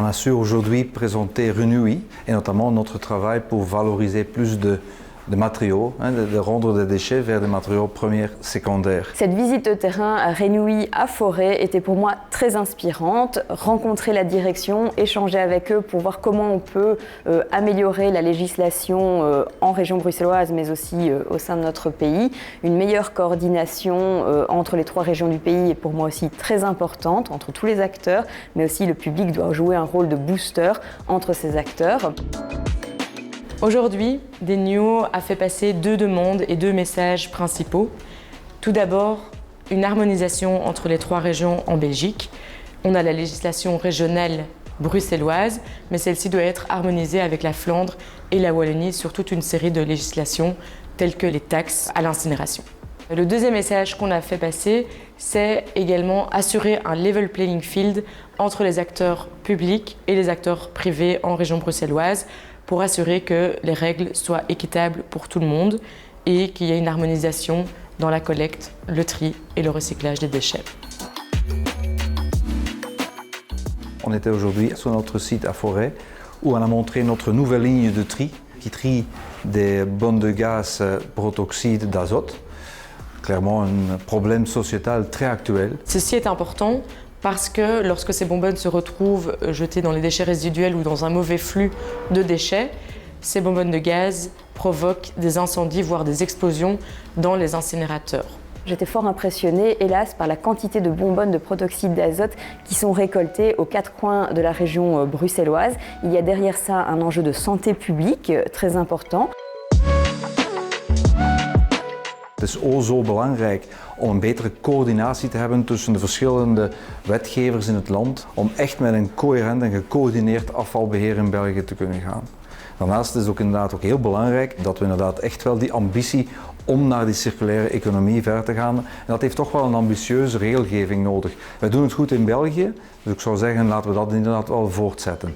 On a su aujourd'hui présenter Renewi et notamment notre travail pour valoriser plus de matériaux, de rendre des déchets vers des matériaux premiers, secondaires. Cette visite de terrain à Renewi à Forêt était pour moi très inspirante. Rencontrer la direction, échanger avec eux pour voir comment on peut améliorer la législation en région bruxelloise mais aussi au sein de notre pays. Une meilleure coordination entre les 3 régions du pays est pour moi aussi très importante, entre tous les acteurs, mais aussi le public doit jouer un rôle de booster entre ces acteurs. Aujourd'hui, Denio a fait passer 2 demandes et 2 messages principaux. Tout d'abord, une harmonisation entre les 3 régions en Belgique. On a la législation régionale bruxelloise, mais celle-ci doit être harmonisée avec la Flandre et la Wallonie sur toute une série de législations telles que les taxes à l'incinération. Le deuxième message qu'on a fait passer, c'est également assurer un level playing field entre les acteurs publics et les acteurs privés en région bruxelloise pour assurer que les règles soient équitables pour tout le monde et qu'il y ait une harmonisation dans la collecte, le tri et le recyclage des déchets. On était aujourd'hui sur notre site à Forêt où on a montré notre nouvelle ligne de tri qui trie des bonnes de gaz protoxyde d'azote. Clairement un problème sociétal très actuel. Ceci est important parce que lorsque ces bonbonnes se retrouvent jetées dans les déchets résiduels ou dans un mauvais flux de déchets, ces bonbonnes de gaz provoquent des incendies, voire des explosions dans les incinérateurs. J'étais fort impressionnée, hélas, par la quantité de bonbonnes de protoxyde d'azote qui sont récoltées aux 4 coins de la région bruxelloise. Il y a derrière ça un enjeu de santé publique très important. Het is zo belangrijk om een betere coördinatie te hebben tussen de verschillende wetgevers in het land, om echt met een coherent en gecoördineerd afvalbeheer in België te kunnen gaan. Daarnaast is het ook inderdaad ook heel belangrijk dat we inderdaad echt wel die ambitie om naar die circulaire economie verder te gaan. En dat heeft toch wel een ambitieuze regelgeving nodig. Wij doen het goed in België, dus ik zou zeggen laten we dat inderdaad wel voortzetten.